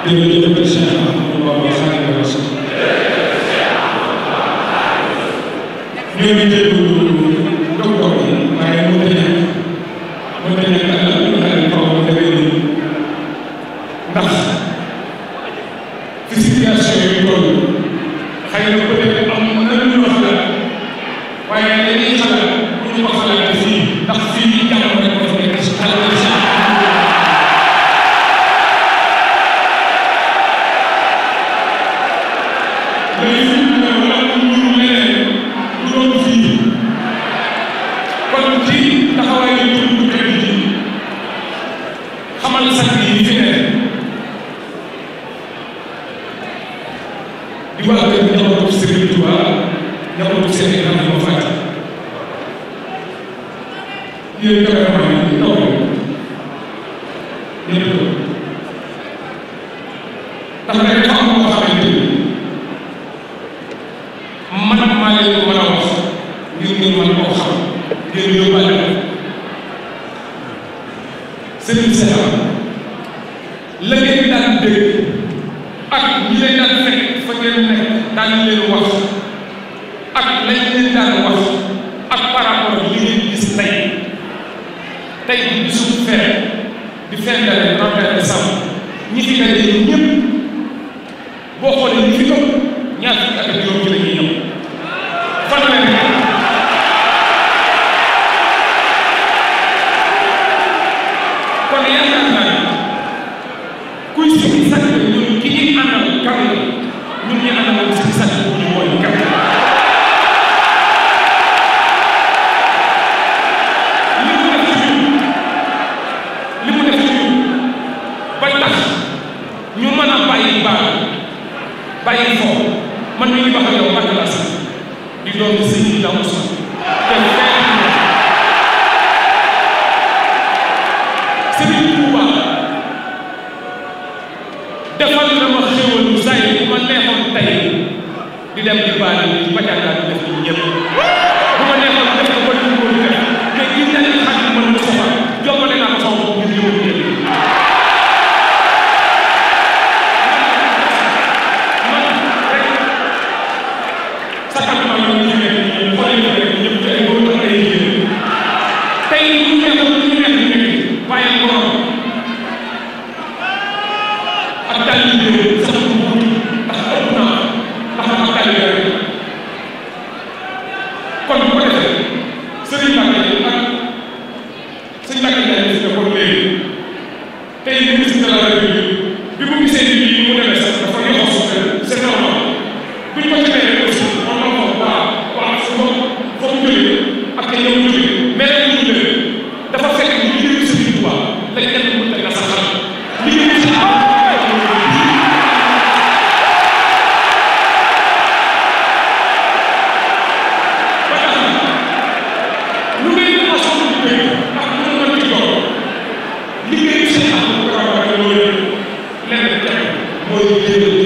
jërëjëf Cheikh Ahmadou Bamba Khadimu Rasul ñoo ngi déglu docteur bi waaye mënta nekk ak la xale kaw ma demee nii ndax fi situation yi toll xëy na peut-être am na lu ñu xalaat waaye dañuy xalaat bu ñu ko xalaatee fii ndax fii jàmm rek moo fi nekk si xalaat di wax ak njabootu Serigne Touba njabootu Serigne Ibrahima Fati yéen cameraman yi taw ñëpp ndax nag dafa am loo xamante ni man maa leen ko mën a wax ngir ngeen mën koo xam ngeen yóbbaale ko Serigne Cheikh la ngeen daan dégg ak ñi leen daan fekk fa ngeen nekk daan leen wax ak lañ leen daan wax ak par rapport li ngeen gis tey di bisu feer di fin d'année 31 décembre ñi fi daje ñëpp boo xoolee ñi fi ëpp ñaar fukki at ak juróom ci la ñuy ñëw fanweer kon yaakaar naa ne kuy si sax ñun ki ñuy àndal kaw ñun ñu àndal si sax ñu mooy kaw li mu def ci ñun ba tax ñu mën a bàyyi bàyyi foofu man mii wax ak yow Mbacke laa sax di doon sëñ Dame Moussa Serigne Touba defal na ma xéwal saa yi bu ma neexoon tey di dem di baal di bàjjalaat di def ñun ñëpp bu ma neexoon def ko ba ñu ko def mais gis nañ ne xam man mu soxal jombale naa ko sama bopp ngir yóbbu ñëpp man rek sakal ma ñu ñu nekk ñu xool rek ñëpp ci ay góor ak ay jigéen tey ñu neexoon ñu nekk ñu nekk waaye borom ak taalibe sax bu mu ndax ëpp naa ndax ak taalibe rek kon bu ko defee Serigne Mbacke ak sëñ Mbacke Ndiaye gis nga kon léegi tey ministre de la République bi mu gisee ni mu demee sax dafa yoxo c'est normal bu ñu ko defee rek aussi on va ko waaw su fa mu jógee ak te ñoom jógee mais rek ñu jógee dafa fekk ni liggéeyu Serigne Touba lañ kenn mën a nga saxal liggéeyu si liggéey